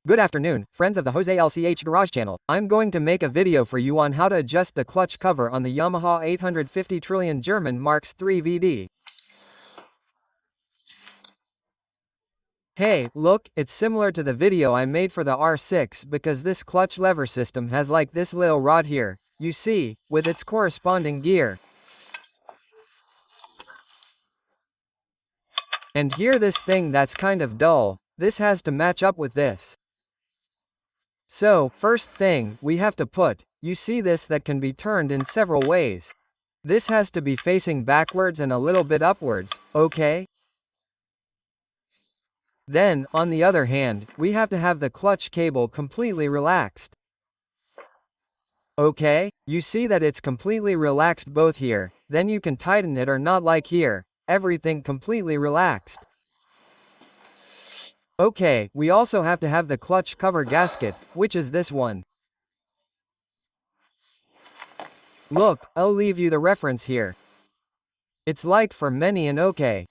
Good afternoon, friends of the Jose LCH Garage channel. I'm going to make a video for you on how to adjust the clutch cover on the Yamaha 850 trillion German Marks III VD. Hey, look, it's similar to the video I made for the R6 because this clutch lever system has like this little rod here, you see, with its corresponding gear. And here this thing that's kind of dull, this has to match up with this. So, first thing, we have to put, you see this that can be turned in several ways. This has to be facing backwards and a little bit upwards, okay? Then, on the other hand, we have to have the clutch cable completely relaxed. Okay, you see that it's completely relaxed both here, then you can tighten it or not like here, everything completely relaxed. Okay, we also have to have the clutch cover gasket, which is this one. Look, I'll leave you the reference here. It's like for many and okay.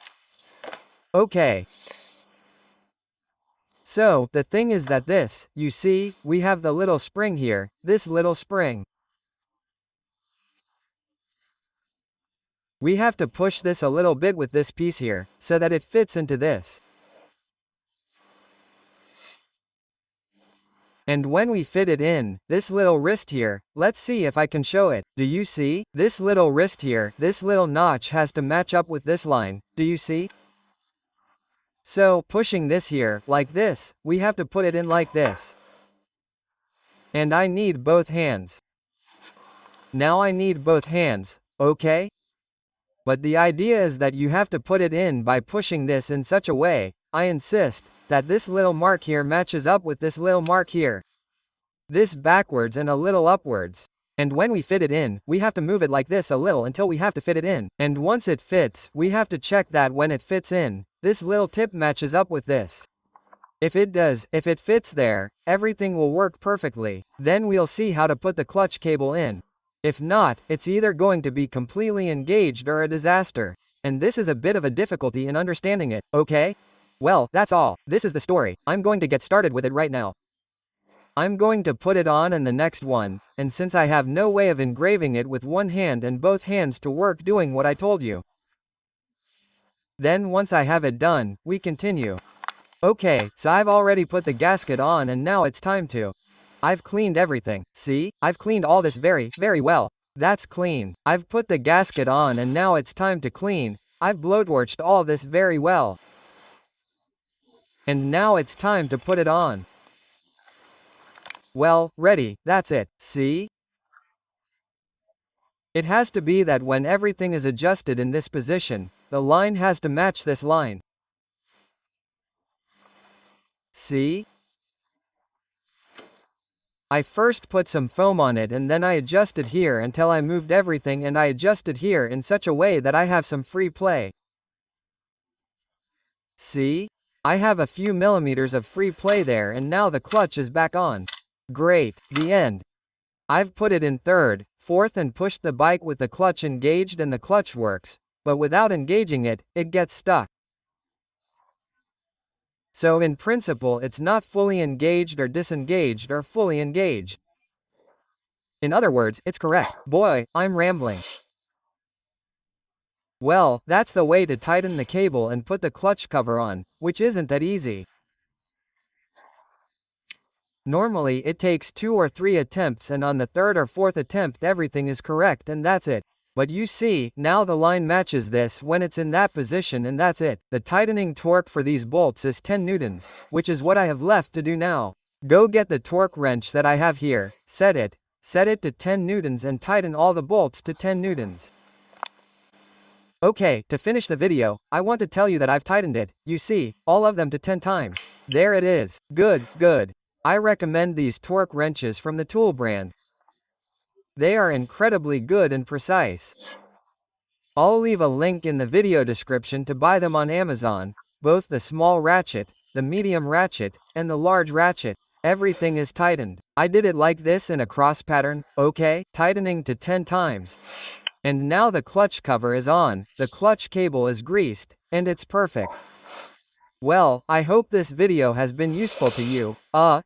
Okay. So, the thing is that this, you see, we have the little spring here, this little spring. We have to push this a little bit with this piece here, so that it fits into this. And when we fit it in, this little wrist here, let's see if I can show it. Do you see? This little wrist here, this little notch has to match up with this line, do you see? So, pushing this here, like this, we have to put it in like this. And I need both hands. Now I need both hands, okay? But the idea is that you have to put it in by pushing this in such a way, I insist, that this little mark here matches up with this little mark here. This backwards and a little upwards. And when we fit it in, we have to move it like this a little until we have to fit it in. And once it fits, we have to check that when it fits in, this little tip matches up with this. If it does, if it fits there, everything will work perfectly. Then we'll see how to put the clutch cable in. If not, it's either going to be completely engaged or a disaster. And this is a bit of a difficulty in understanding it, okay? Well, that's all. This is the story. I'm going to get started with it right now. I'm going to put it on and the next one, and since I have no way of engraving it with one hand and both hands to work doing what I told you. Then once I have it done, we continue. Okay, so I've already put the gasket on and now it's time to. I've cleaned everything, see? I've cleaned all this very, very well. That's clean. I've put the gasket on and now it's time to clean. I've blowtorched all this very well. And now it's time to put it on. Well, ready, that's it, see? It has to be that when everything is adjusted in this position, the line has to match this line. See? I first put some foam on it and then I adjusted here until I moved everything and I adjusted here in such a way that I have some free play. See? I have a few millimeters of free play there and now the clutch is back on. Great, the end. I've put it in third, fourth and pushed the bike with the clutch engaged and the clutch works, but without engaging it, it gets stuck. So in principle it's not fully engaged or disengaged or fully engaged. In other words, it's correct. Boy, I'm rambling. Well, that's the way to tighten the cable and put the clutch cover on, which isn't that easy. Normally it takes 2 or 3 attempts and on the 3rd or 4th attempt everything is correct and that's it. But you see, now the line matches this when it's in that position and that's it. The tightening torque for these bolts is 10 newtons, which is what I have left to do now. Go get the torque wrench that I have here, set it to 10 newtons and tighten all the bolts to 10 newtons. Okay, to finish the video, I want to tell you that I've tightened it, you see, all of them to 10 times. There it is. Good, good. I recommend these torque wrenches from the Tool brand. They are incredibly good and precise. I'll leave a link in the video description to buy them on Amazon, both the small ratchet, the medium ratchet, and the large ratchet. Everything is tightened. I did it like this in a cross pattern, okay, tightening to 10 times. And now the clutch cover is on, the clutch cable is greased, and it's perfect. Well, I hope this video has been useful to you.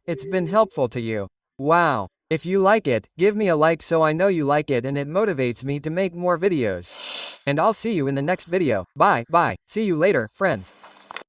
It's been helpful to you. Wow. If you like it, give me a like so I know you like it and it motivates me to make more videos. And I'll see you in the next video. Bye, bye. See you later, friends.